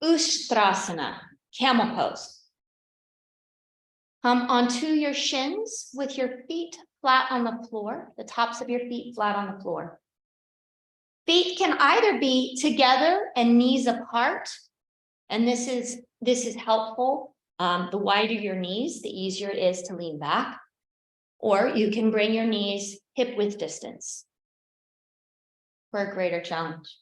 Ushtrasana, camel pose. Come onto your shins with your feet flat on the floor, the tops of your feet flat on the floor. Feet can either be together and knees apart, and this is helpful. The wider your knees, the easier it is to lean back, or you can bring your knees hip width distance for a greater challenge.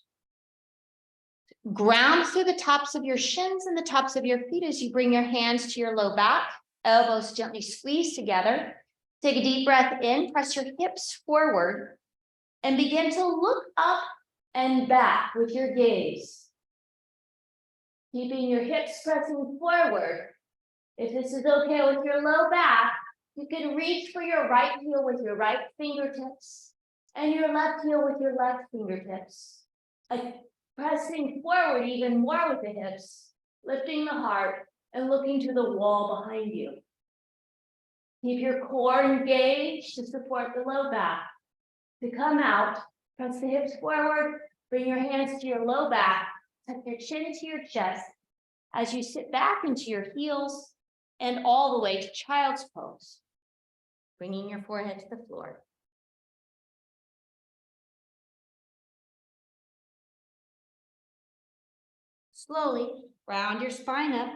Ground through the tops of your shins and the tops of your feet as you bring your hands to your low back, elbows gently squeeze together. Take a deep breath in, press your hips forward, and begin to look up and back with your gaze. Keeping your hips pressing forward. If this is okay with your low back, you can reach for your right heel with your right fingertips and your left heel with your left fingertips. Pressing forward even more with the hips, lifting the heart and looking to the wall behind you. Keep your core engaged to support the low back. To come out, press the hips forward, bring your hands to your low back, tuck your chin to your chest as you sit back into your heels and all the way to child's pose, bringing your forehead to the floor. Slowly round your spine up,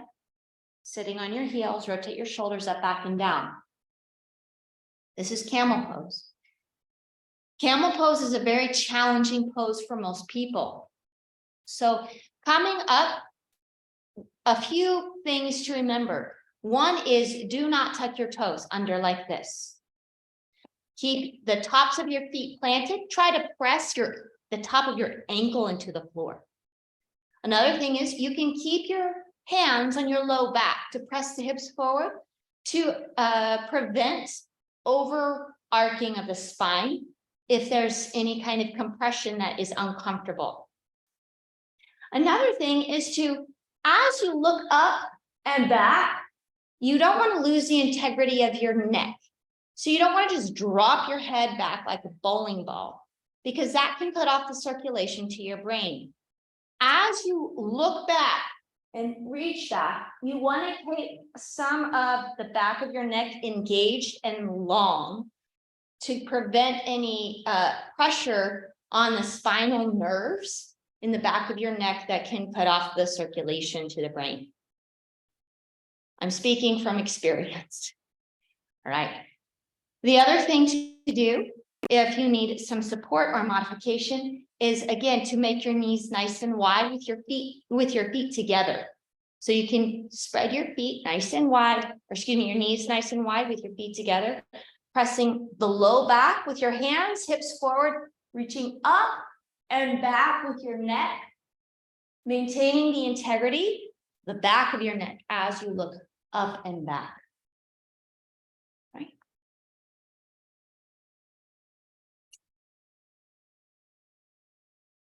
sitting on your heels, rotate your shoulders up, back, and down. This is camel pose. Camel pose is a very challenging pose for most people. So coming up, a few things to remember. One is do not tuck your toes under like this. Keep the tops of your feet planted. Try to press the top of your ankle into the floor. Another thing is you can keep your hands on your low back to press the hips forward to prevent overarching of the spine if there's any kind of compression that is uncomfortable. Another thing is to, as you look up and back, you don't want to lose the integrity of your neck. So you don't want to just drop your head back like a bowling ball, because that can cut off the circulation to your brain. As you look back and reach back, you want to keep some of the back of your neck engaged and long to prevent any pressure on the spinal nerves in the back of your neck that can cut off the circulation to the brain. I'm speaking from experience. All right. The other thing to do if you need some support or modification is, again, to make your knees nice and wide with your feet together. So you can spread your feet nice and wide, or excuse me, your knees nice and wide with your feet together, pressing the low back with your hands, hips forward, reaching up and back with your neck, maintaining the integrity, the back of your neck as you look up and back.